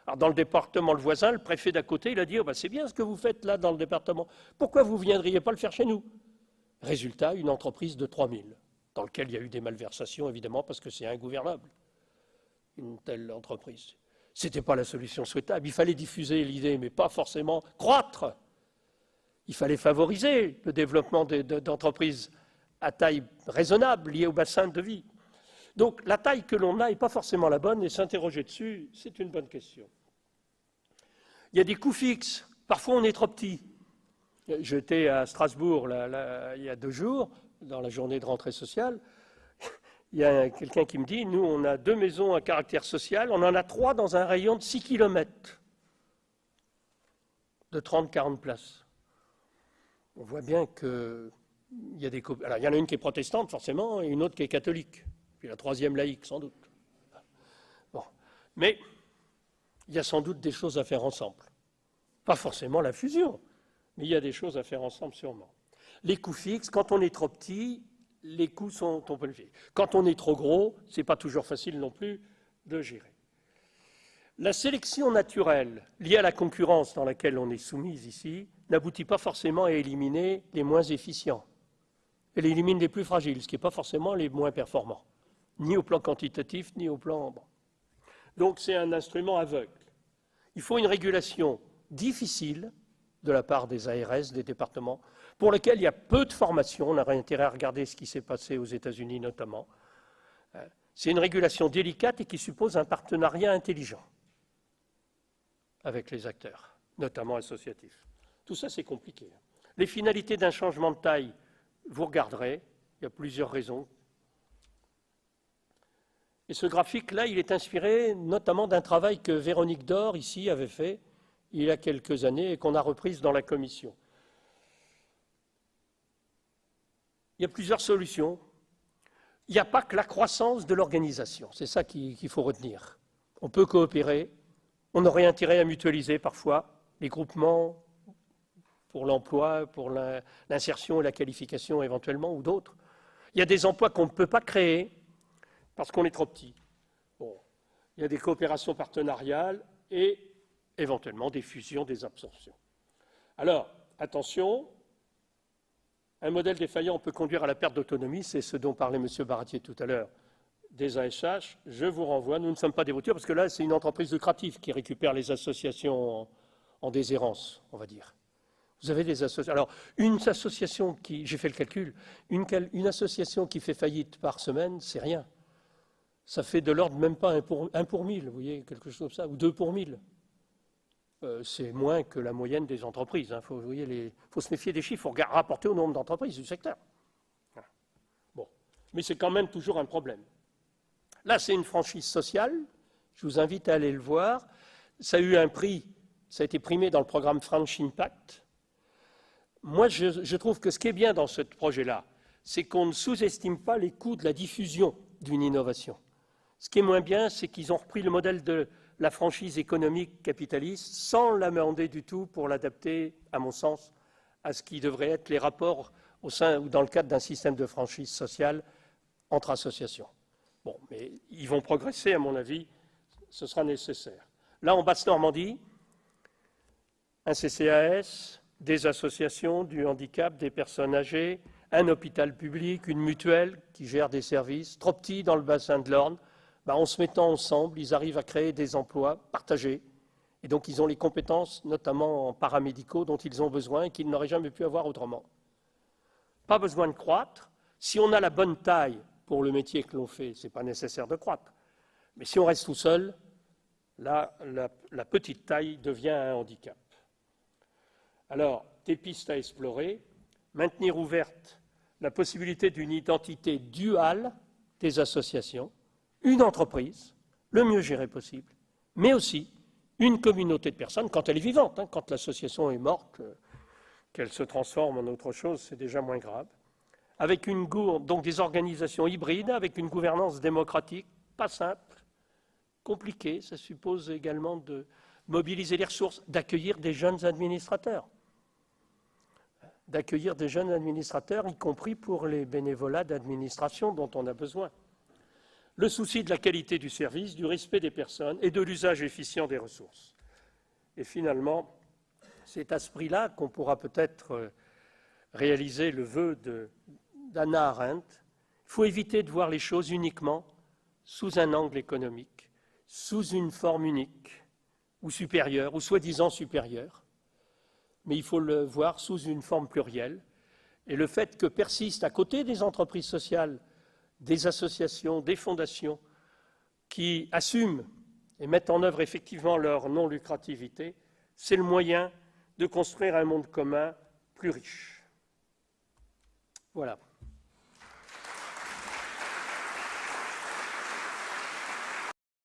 Alors dans le département, le voisin, le préfet d'à côté, il a dit c'est bien ce que vous faites là dans le département. Pourquoi vous ne viendriez pas le faire chez nous? Résultat, une entreprise de 3000, dans laquelle il y a eu des malversations, évidemment, parce que c'est ingouvernable, une telle entreprise. Ce n'était pas la solution souhaitable. Il fallait diffuser l'idée, mais pas forcément croître. Il fallait favoriser le développement d'entreprises à taille raisonnable, liées au bassin de vie. Donc la taille que l'on a n'est pas forcément la bonne, et s'interroger dessus, c'est une bonne question. Il y a des coûts fixes. Parfois, on est trop petit. J'étais à Strasbourg il y a 2 jours, dans la journée de rentrée sociale. Il y a quelqu'un qui me dit, nous, on a 2 maisons à caractère social, on en a 3 dans un rayon de 6 km de 30-40 places. On voit bien qu'il y a des... Alors, il y en a une qui est protestante, forcément, et une autre qui est catholique. Puis la 3e laïque, sans doute. Bon. Mais il y a sans doute des choses à faire ensemble. Pas forcément la fusion, mais il y a des choses à faire ensemble, sûrement. Les coûts fixes, quand on est trop petit, les coûts sont un peu élevés. Quand on est trop gros, ce n'est pas toujours facile non plus de gérer. La sélection naturelle liée à la concurrence dans laquelle on est soumis ici n'aboutit pas forcément à éliminer les moins efficients. Elle élimine les plus fragiles, ce qui n'est pas forcément les moins performants, ni au plan quantitatif, ni au plan... Bon. Donc c'est un instrument aveugle. Il faut une régulation difficile de la part des ARS, des départements, pour lesquels il y a peu de formation. On aurait intérêt à regarder ce qui s'est passé aux États-Unis notamment. C'est une régulation délicate et qui suppose un partenariat intelligent avec les acteurs, notamment associatifs. Tout ça, c'est compliqué. Les finalités d'un changement de taille, vous regarderez, il y a plusieurs raisons. Et ce graphique-là, il est inspiré notamment d'un travail que Véronique Dor, ici, avait fait il y a quelques années et qu'on a reprise dans la commission. Il y a plusieurs solutions. Il n'y a pas que la croissance de l'organisation, c'est ça qu'il faut retenir. On peut coopérer, on aurait intérêt à mutualiser parfois les groupements pour l'emploi, pour l'insertion et la qualification éventuellement, ou d'autres. Il y a des emplois qu'on ne peut pas créer parce qu'on est trop petit. Bon. Il y a des coopérations partenariales et éventuellement des fusions, des absorptions. Alors, attention, un modèle défaillant peut conduire à la perte d'autonomie, c'est ce dont parlait M. Baratier tout à l'heure, des ASH. Je vous renvoie, nous ne sommes pas des voitures, parce que là, c'est une entreprise lucrative qui récupère les associations en déshérence, on va dire. Vous avez des associations. Alors, une association qui, j'ai fait le calcul, une association qui fait faillite par semaine, c'est rien. Ça fait de l'ordre même pas 1 pour 1000, vous voyez, quelque chose comme ça, ou 2 pour 1000. C'est moins que la moyenne des entreprises. Faut, vous voyez, faut se méfier des chiffres, il faut rapporter au nombre d'entreprises du secteur. Voilà. Bon. Mais c'est quand même toujours un problème. Là, c'est une franchise sociale. Je vous invite à aller le voir. Ça a eu un prix, ça a été primé dans le programme French Impact. Moi, je trouve que ce qui est bien dans ce projet-là, c'est qu'on ne sous-estime pas les coûts de la diffusion d'une innovation. Ce qui est moins bien, c'est qu'ils ont repris le modèle de la franchise économique capitaliste sans l'amender du tout pour l'adapter, à mon sens, à ce qui devrait être les rapports au sein ou dans le cadre d'un système de franchise sociale entre associations. Bon, mais ils vont progresser, à mon avis, ce sera nécessaire. Là, en Basse-Normandie, un CCAS, des associations du handicap, des personnes âgées, un hôpital public, une mutuelle qui gère des services, trop petits dans le bassin de l'Orne. En se mettant ensemble, ils arrivent à créer des emplois partagés. Et donc, ils ont les compétences, notamment en paramédicaux, dont ils ont besoin et qu'ils n'auraient jamais pu avoir autrement. Pas besoin de croître. Si on a la bonne taille pour le métier que l'on fait, ce n'est pas nécessaire de croître. Mais si on reste tout seul, là, la petite taille devient un handicap. Alors, des pistes à explorer. Maintenir ouverte la possibilité d'une identité duale des associations, une entreprise, le mieux gérée possible, mais aussi une communauté de personnes quand elle est vivante. Quand l'association est morte, qu'elle se transforme en autre chose, c'est déjà moins grave. Avec donc des organisations hybrides, avec une gouvernance démocratique, pas simple, compliquée. Ça suppose également de mobiliser les ressources, d'accueillir des jeunes administrateurs. Y compris pour les bénévolats d'administration dont on a besoin. Le souci de la qualité du service, du respect des personnes et de l'usage efficient des ressources. Et finalement, c'est à ce prix-là qu'on pourra peut-être réaliser le vœu d'Hannah Arendt. Il faut éviter de voir les choses uniquement sous un angle économique, sous une forme unique, ou supérieure, ou soi-disant supérieure, mais il faut le voir sous une forme plurielle. Et le fait que persistent à côté des entreprises sociales, des associations, des fondations qui assument et mettent en œuvre effectivement leur non-lucrativité, c'est le moyen de construire un monde commun plus riche. Voilà.